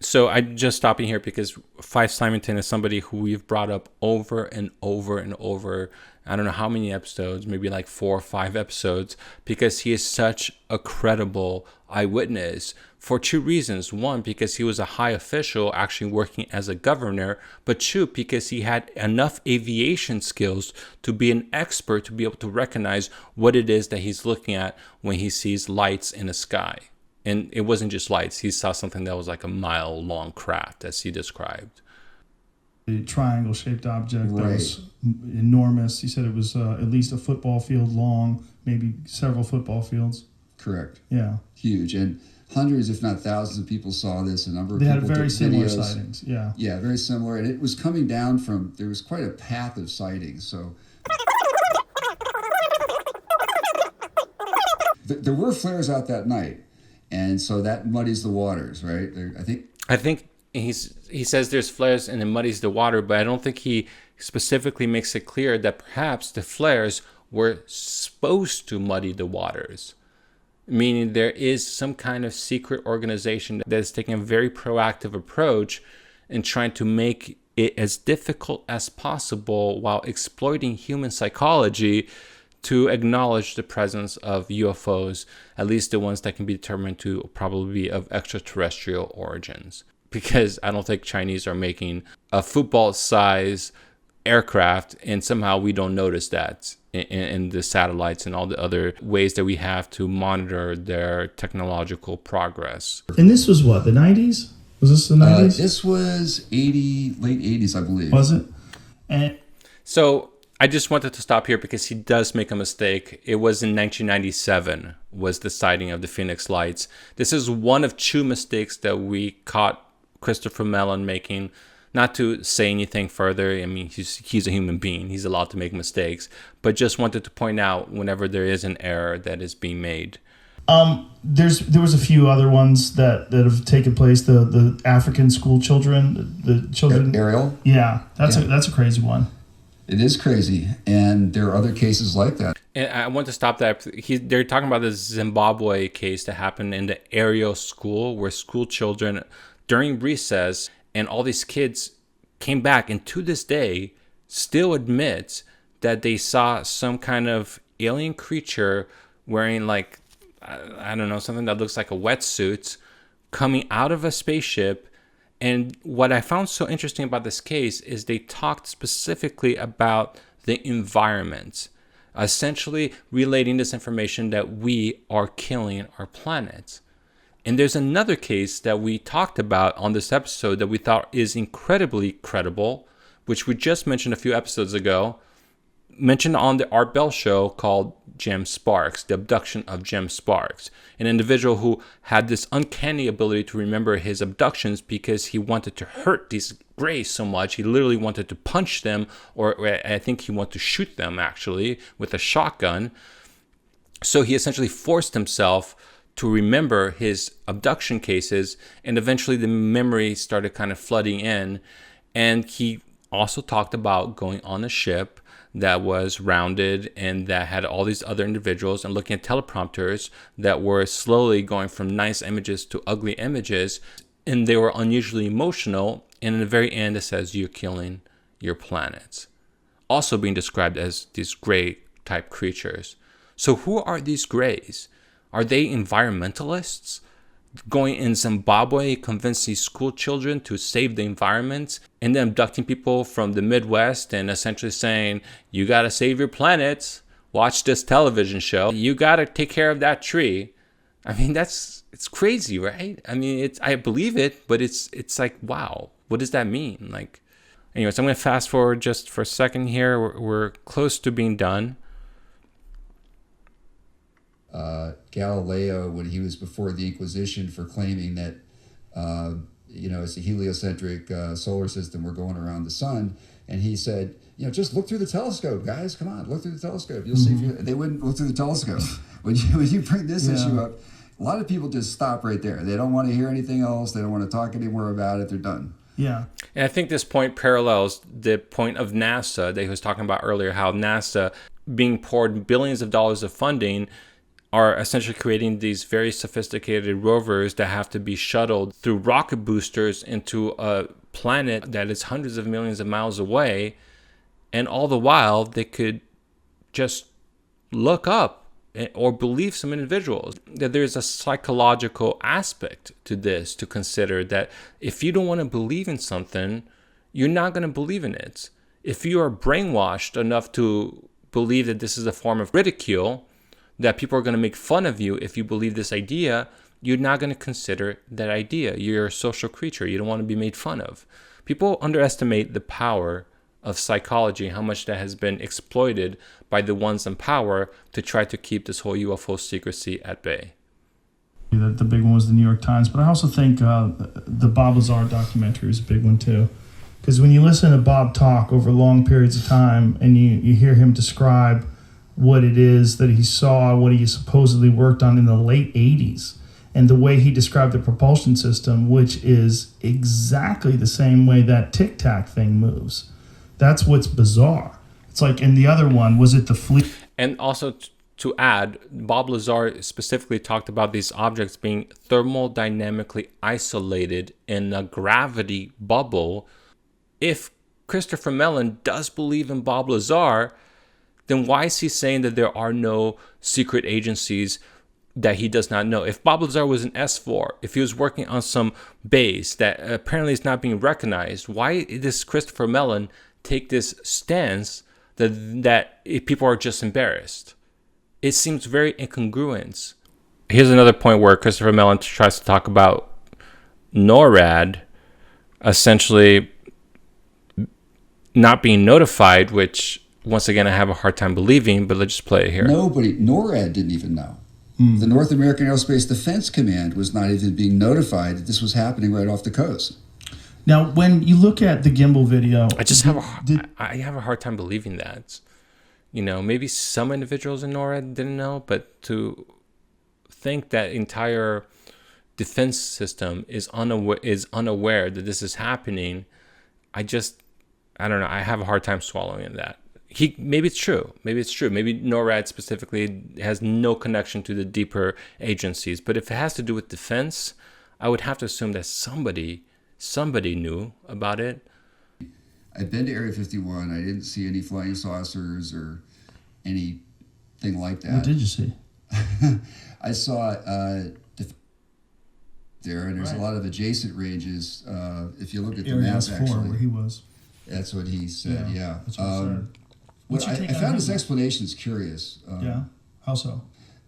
So I'm just stopping here because Fife Symington is somebody who we've brought up over and over and over. I don't know how many episodes, maybe like 4 or 5 episodes, because he is such a credible eyewitness for 2 reasons. 1, because he was a high official actually working as a governor, but 2, because he had enough aviation skills to be an expert to be able to recognize what it is that he's looking at when he sees lights in the sky. And it wasn't just lights. He saw something that was like a mile-long craft, as he described. The triangle-shaped object that Right. was enormous. He said it was at least a football field long, maybe several football fields. Correct. Yeah. Huge. And hundreds, if not thousands of people saw this. A number of They had people very took similar videos. sightings. Yeah. Yeah, very similar. And it was coming down from, there was quite a path of sightings. So there were flares out that night. And so that muddies the waters, right? I think he says there's flares and it muddies the water, but I don't think he specifically makes it clear that perhaps the flares were supposed to muddy the waters. Meaning there is some kind of secret organization that is taking a very proactive approach in trying to make it as difficult as possible while exploiting human psychology to acknowledge the presence of UFOs, at least the ones that can be determined to probably be of extraterrestrial origins. Because I don't think Chinese are making a football-size aircraft, and somehow we don't notice that in the satellites and all the other ways that we have to monitor their technological progress. And this was what, the 90s? Was this the 90s? this was late 80s, I believe. Was it? And So I just wanted to stop here because he does make a mistake. It was in 1997 was the sighting of the Phoenix Lights. This is one of 2 mistakes that we caught Christopher Mellon making. Not to say anything further. I mean, he's a human being. He's allowed to make mistakes. But just wanted to point out whenever there is an error that is being made. there was a few other ones that have taken place. The African school children, the children. Aerial? Yeah, that's a crazy one. It is crazy. And there are other cases like that. And I want to stop that. They're talking about the Zimbabwe case that happened in the aerial school where school children during recess and all these kids came back and to this day still admit that they saw some kind of alien creature wearing like, I don't know, something that looks like a wetsuit coming out of a spaceship. And what I found so interesting about this case is they talked specifically about the environment, essentially relating this information that we are killing our planet. And there's another case that we talked about on this episode that we thought is incredibly credible, which we just mentioned a few episodes ago, mentioned on the Art Bell show called Jem Sparks, the abduction of Jem Sparks, an individual who had this uncanny ability to remember his abductions because he wanted to hurt these grays so much. He literally wanted to punch them, or I think he wanted to shoot them actually with a shotgun. So he essentially forced himself to remember his abduction cases, and eventually the memory started kind of flooding in. And he also talked about going on a ship, that was rounded and that had all these other individuals, and looking at teleprompters that were slowly going from nice images to ugly images, and they were unusually emotional. And in the very end, it says, "You're killing your planet." Also being described as these gray type creatures. So who are these grays? Are they environmentalists going in Zimbabwe, convincing school children to save the environment, and then abducting people from the Midwest and essentially saying, "You got to save your planet. Watch this television show. You got to take care of that tree." I mean, it's crazy, right? I mean, I believe it, but it's like, wow, what does that mean? Like, anyways, I'm going to fast forward just for a second here. We're close to being done. Galileo, when he was before the Inquisition for claiming that, it's a heliocentric solar system, we're going around the sun. And he said, just look through the telescope, guys. Come on, look through the telescope. You'll see. They wouldn't look through the telescope. When you bring this issue up, a lot of people just stop right there. They don't want to hear anything else. They don't want to talk anymore about it. They're done. Yeah. And I think this point parallels the point of NASA that he was talking about earlier, how NASA being poured billions of dollars of funding are essentially creating these very sophisticated rovers that have to be shuttled through rocket boosters into a planet that is hundreds of millions of miles away. And all the while, they could just look up or believe some individuals. That there's a psychological aspect to this to consider, that if you don't want to believe in something, you're not going to believe in it. If you are brainwashed enough to believe that this is a form of ridicule, that people are going to make fun of you if you believe this idea, you're not going to consider that idea. You're a social creature. You don't want to be made fun of. People underestimate the power of psychology, how much that has been exploited by the ones in power to try to keep this whole UFO secrecy at bay. The big one was the New York Times, but I also think the Bob Lazar documentary is a big one too. Because when you listen to Bob talk over long periods of time and you hear him describe what it is that he saw, what he supposedly worked on in the late 80s, and the way he described the propulsion system, which is exactly the same way that Tic Tac thing moves. That's what's bizarre. It's like in the other one, was it the fleet? And also to add, Bob Lazar specifically talked about these objects being thermodynamically isolated in a gravity bubble. If Christopher Mellon does believe in Bob Lazar, then why is he saying that there are no secret agencies that he does not know? If Bob Lazar was an S4, if he was working on some base that apparently is not being recognized, why does Christopher Mellon take this stance that people are just embarrassed? It seems very incongruent. Here's another point where Christopher Mellon tries to talk about NORAD essentially not being notified, which once again I have a hard time believing, but let's just play it here. NORAD didn't even know. The North American Aerospace Defense Command was not even being notified that this was happening right off the coast. Now, when you look at the gimbal video, I have a hard time believing that. Maybe some individuals in NORAD didn't know, but to think that entire defense system is unaware that this is happening, I don't know. I have a hard time swallowing that. Maybe it's true. Maybe NORAD specifically has no connection to the deeper agencies. But if it has to do with defense, I would have to assume that somebody knew about it. I've been to Area 51. I didn't see any flying saucers or anything like that. What did you see? I saw there, and there's a lot of adjacent ranges. If you look at the map, actually, where he was. That's what he said. Yeah. That's what he said. I found his explanations curious. How so?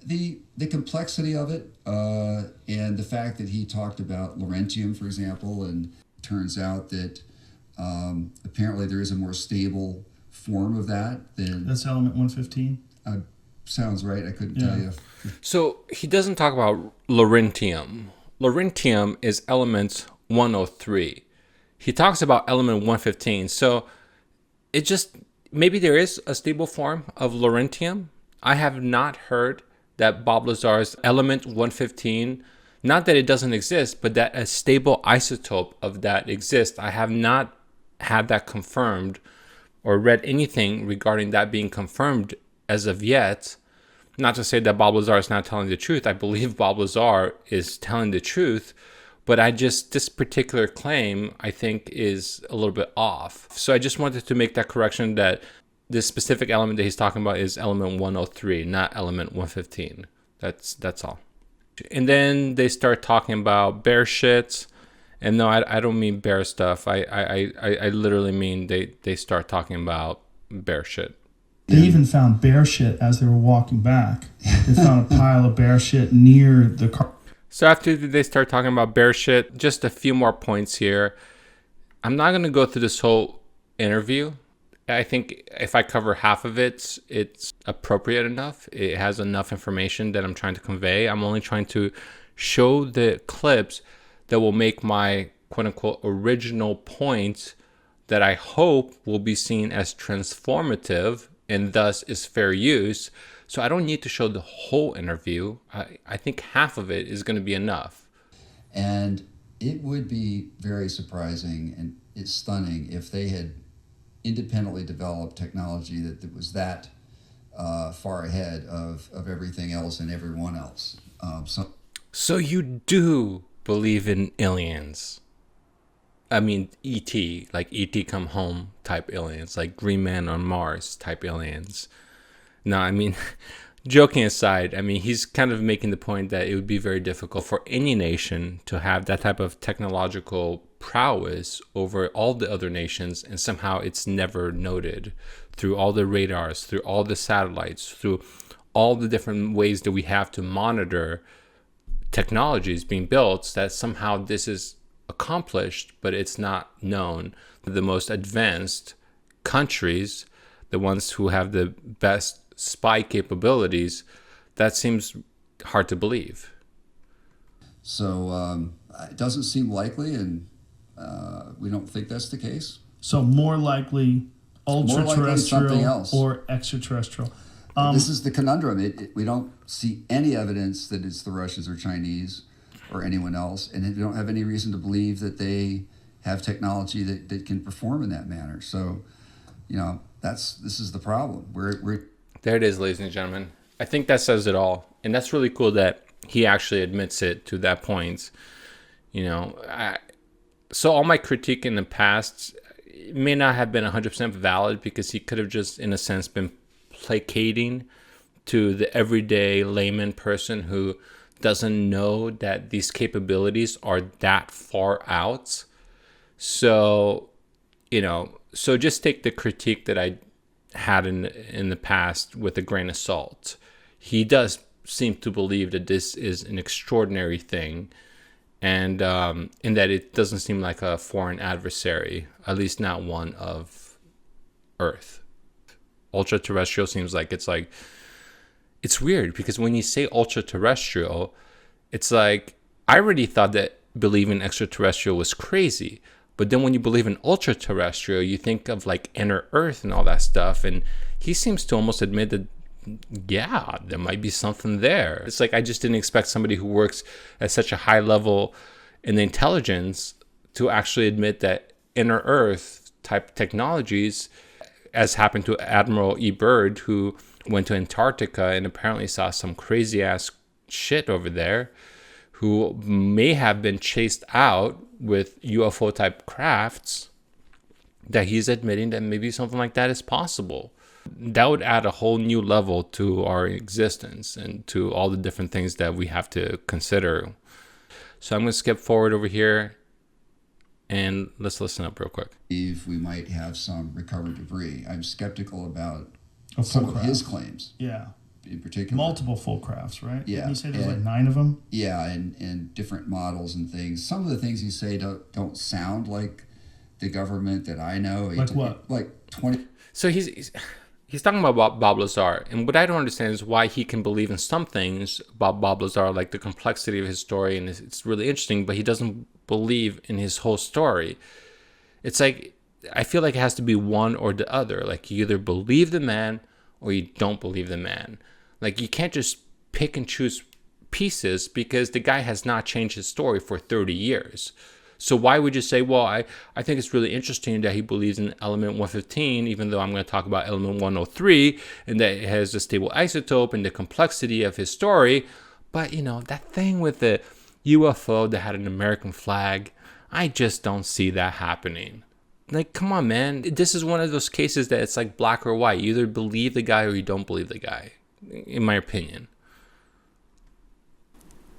The complexity of it, and the fact that he talked about Laurentium, for example, and turns out that apparently there is a more stable form of that than... That's element 115? Sounds right. I couldn't tell you. So he doesn't talk about Laurentium. Laurentium is element 103. He talks about element 115. So it just... Maybe there is a stable form of Laurentium. I have not heard that Bob Lazar's element 115, not that it doesn't exist, but that a stable isotope of that exists. I have not had that confirmed or read anything regarding that being confirmed as of yet. Not to say that Bob Lazar is not telling the truth. I believe Bob Lazar is telling the truth, but this particular claim, I think, is a little bit off. So I just wanted to make that correction that this specific element that he's talking about is element 103, not element 115. That's all. And then they start talking about bear shit. And no, I don't mean bear stuff. I literally mean they start talking about bear shit. They even found bear shit as they were walking back. They found a pile of bear shit near the car. So after they start talking about bear shit, just a few more points here. I'm not going to go through this whole interview. I think if I cover half of it, it's appropriate enough. It has enough information that I'm trying to convey. I'm only trying to show the clips that will make my quote-unquote original point that I hope will be seen as transformative and thus is fair use. So I don't need to show the whole interview. I think half of it is going to be enough. And it would be very surprising and it's stunning if they had independently developed technology that was that far ahead of everything else and everyone else. So you do believe in aliens? I mean, E.T., like E.T. come home type aliens, like Green Man on Mars type aliens. No, I mean, joking aside, I mean, he's kind of making the point that it would be very difficult for any nation to have that type of technological prowess over all the other nations, and somehow it's never noted through all the radars, through all the satellites, through all the different ways that we have to monitor technologies being built, that somehow this is accomplished, but it's not known. The most advanced countries, the ones who have the best spy capabilities, that seems hard to believe. So it doesn't seem likely, and we don't think that's the case. So more likely ultra-terrestrial something else. Or extraterrestrial. This is the conundrum. We don't see any evidence that it's the Russians or Chinese or anyone else, and we don't have any reason to believe that they have technology that can perform in that manner. So, this is the problem. There it is, ladies and gentlemen. I think that says it all, and that's really cool that he actually admits it to that point. So all my critique in the past may not have been 100% valid, because he could have just, in a sense, been placating to the everyday layman person who doesn't know that these capabilities are that far out. So, so just take the critique that I had in the past with a grain of salt. He does seem to believe that this is an extraordinary thing, and in that it doesn't seem like a foreign adversary, at least not one of Earth. Ultra-terrestrial seems like it's weird, because when you say ultra-terrestrial, it's like, I already thought that believing extraterrestrial was crazy. But then when you believe in ultra-terrestrial, you think of like inner Earth and all that stuff. And he seems to almost admit that, yeah, there might be something there. It's like, I just didn't expect somebody who works at such a high level in the intelligence to actually admit that inner Earth type technologies, as happened to Admiral E. Byrd, who went to Antarctica and apparently saw some crazy ass shit over there, who may have been chased out with UFO type crafts, that he's admitting that maybe something like that is possible. That would add a whole new level to our existence and to all the different things that we have to consider. So I'm going to skip forward over here and let's listen up real quick. We might have some recovered debris. I'm skeptical about A some full of his craft. claims. Yeah. In particular. Multiple full crafts, right? Yeah. Didn't you say there's like 9 of them? Yeah, and different models and things. Some of the things you say don't sound like the government that I know. Like what? Like 20. So he's talking about Bob Lazar, and what I don't understand is why he can believe in some things about Bob Lazar, like the complexity of his story, and it's really interesting, but he doesn't believe in his whole story. It's like, I feel like it has to be one or the other. Like, you either believe the man or you don't believe the man. Like, you can't just pick and choose pieces, because the guy has not changed his story for 30 years. So why would you say, well, I think it's really interesting that he believes in element 115, even though I'm going to talk about element 103, and that it has a stable isotope and the complexity of his story. But, that thing with the UFO that had an American flag, I just don't see that happening. Like, come on, man. This is one of those cases that it's like black or white. You either believe the guy or you don't believe the guy, in my opinion.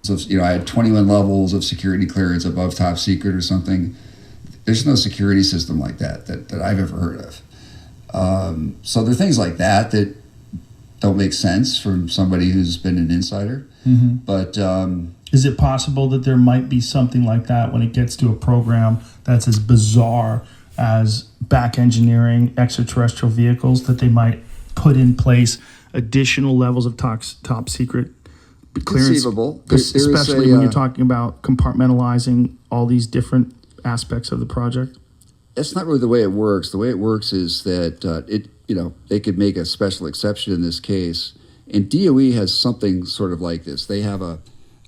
So, I had 21 levels of security clearance above top secret or something. There's no security system like that I've ever heard of. So there are things like that don't make sense from somebody who's been an insider. Mm-hmm. But is it possible that there might be something like that when it gets to a program that's as bizarre as back engineering extraterrestrial vehicles, that they might put in place additional levels of top secret clearance? Conceivable. Especially when you're talking about compartmentalizing all these different aspects of the project? That's not really the way it works. The way it works is that they could make a special exception in this case. And DOE has something sort of like this. They have a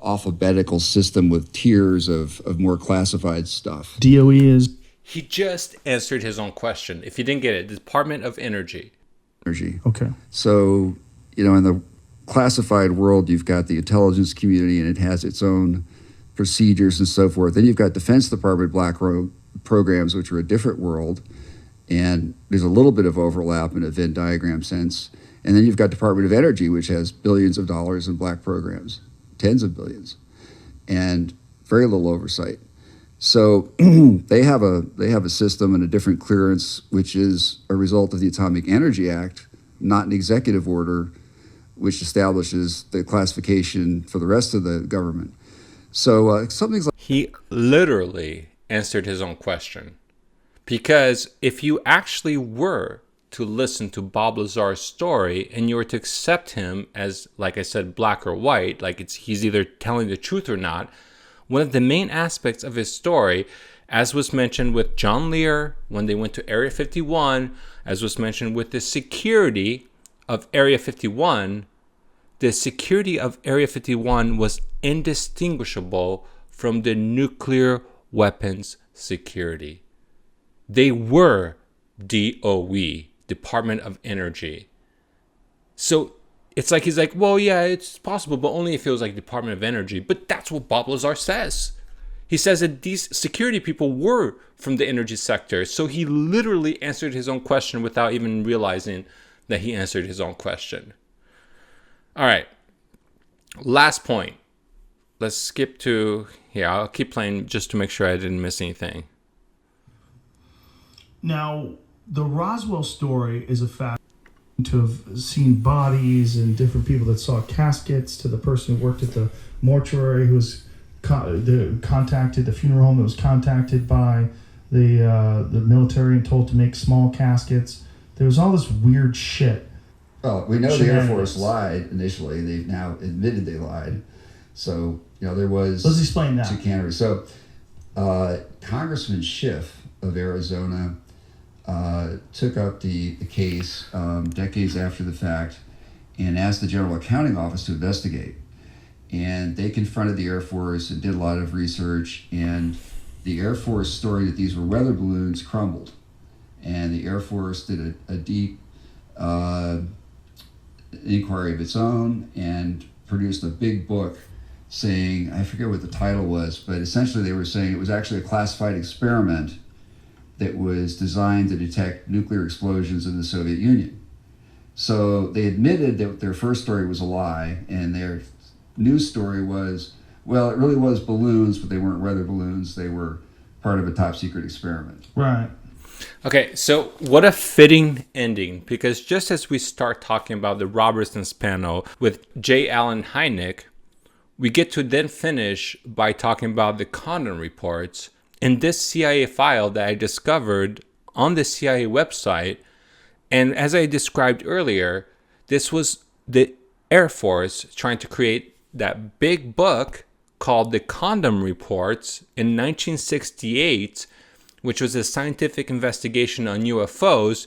alphabetical system with tiers of more classified stuff. DOE is... He just answered his own question. If you didn't get it, the Department of Energy. Okay. So, in the classified world, you've got the intelligence community, and it has its own procedures and so forth. Then you've got Defense Department black programs, which are a different world, and there's a little bit of overlap in a Venn diagram sense. And then you've got Department of Energy, which has billions of dollars in black programs, tens of billions, and very little oversight. So they have a system and a different clearance, which is a result of the Atomic Energy Act, not an executive order, which establishes the classification for the rest of the government. So something's like... He literally answered his own question. Because if you actually were to listen to Bob Lazar's story and you were to accept him as, like I said, black or white, like he's either telling the truth or not, one of the main aspects of his story, as was mentioned with John Lear when they went to Area 51, as was mentioned with the security of Area 51, the security of Area 51 was indistinguishable from the nuclear weapons security. They were DOE, Department of Energy. So it's like he's like, well, yeah, it's possible, but only if it was like Department of Energy. But that's what Bob Lazar says. He says that these security people were from the energy sector. So he literally answered his own question without even realizing that he answered his own question. All right. Last point. Let's skip to here. I'll keep playing just to make sure I didn't miss anything. Now, the Roswell story is a fact. To have seen bodies and different people that saw caskets, to the person who worked at the mortuary who was contacted, the funeral home that was contacted by the military and told to make small caskets. There was all this weird shit. Well, we know the Air Force lied initially. They've now admitted they lied. So, there was... Let's explain that. Chicanery. So, Congressman Schiff of Arizona took up the case decades after the fact and asked the General Accounting Office to investigate. And they confronted the Air Force and did a lot of research, and the Air Force story that these were weather balloons crumbled. And the Air Force did a deep inquiry of its own and produced a big book saying, I forget what the title was, but essentially they were saying it was actually a classified experiment that was designed to detect nuclear explosions in the Soviet Union. So they admitted that their first story was a lie, and their news story was, well, it really was balloons, but they weren't weather balloons. They were part of a top secret experiment. Right. Okay, so what a fitting ending, because just as we start talking about the Robertson's panel with J. Allen Hynek, we get to then finish by talking about the Condon reports. In this CIA file that I discovered on the CIA website, and as I described earlier, this was the Air Force trying to create that big book called the Condon Reports in 1968, which was a scientific investigation on UFOs,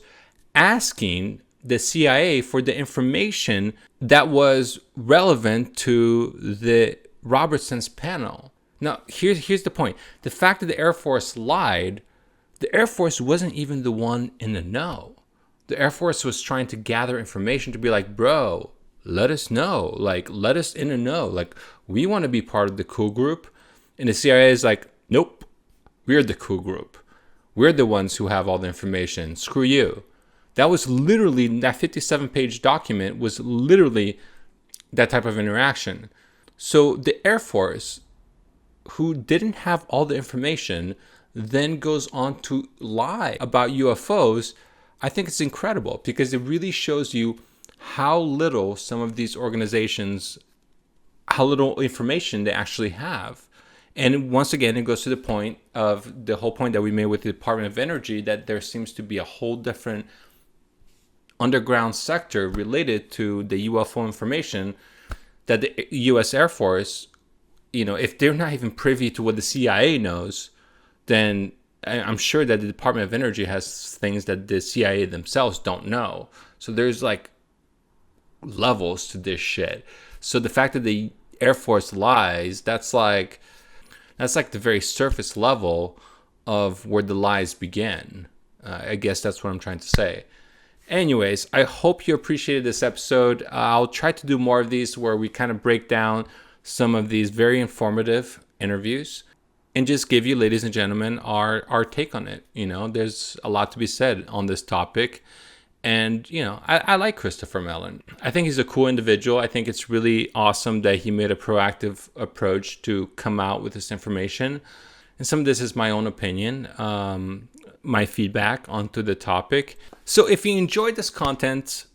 asking the CIA for the information that was relevant to the Robertson's panel. Now, here's the point. The fact that the Air Force lied, the Air Force wasn't even the one in the know. The Air Force was trying to gather information to be like, bro, let us know. Like, let us in the know. Like, we want to be part of the cool group. And the CIA is like, nope, we're the cool group. We're the ones who have all the information. Screw you. That was literally, that 57-page document was literally that type of interaction. So the Air Force, who didn't have all the information, then goes on to lie about UFOs. I think it's incredible because it really shows you how little some of these organizations, how little information they actually have. And once again, it goes to the point of the whole point that we made with the Department of Energy, that there seems to be a whole different underground sector related to the UFO information that the U.S. Air Force, if they're not even privy to what the CIA knows, then I'm sure that the Department of Energy has things that the CIA themselves don't know. So there's like levels to this shit. So the fact that the Air Force lies, that's like the very surface level of where the lies begin. I guess that's what I'm trying to say. Anyways, I hope you appreciated this episode. I'll try to do more of these where we kind of break down some of these very informative interviews and just give you, ladies and gentlemen, our take on it. There's a lot to be said on this topic. And, I like Christopher Mellon. I think he's a cool individual. I think it's really awesome that he made a proactive approach to come out with this information. And some of this is my own opinion, my feedback onto the topic. So if you enjoyed this content,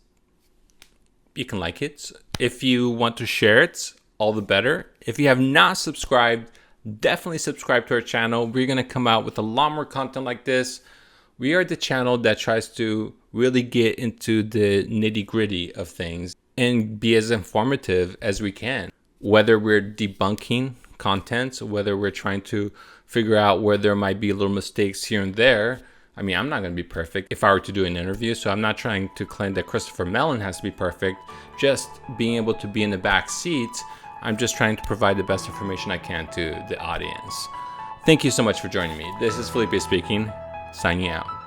you can like it. If you want to share it, all the better. If you have not subscribed, definitely subscribe to our channel. We're going to come out with a lot more content like this. We are the channel that tries to really get into the nitty-gritty of things and be as informative as we can. Whether we're debunking content, whether we're trying to figure out where there might be little mistakes here and there. I mean, I'm not going to be perfect if I were to do an interview, so I'm not trying to claim that Christopher Mellon has to be perfect. Just being able to be in the back seat, I'm just trying to provide the best information I can to the audience. Thank you so much for joining me. This is Felipe speaking, signing out.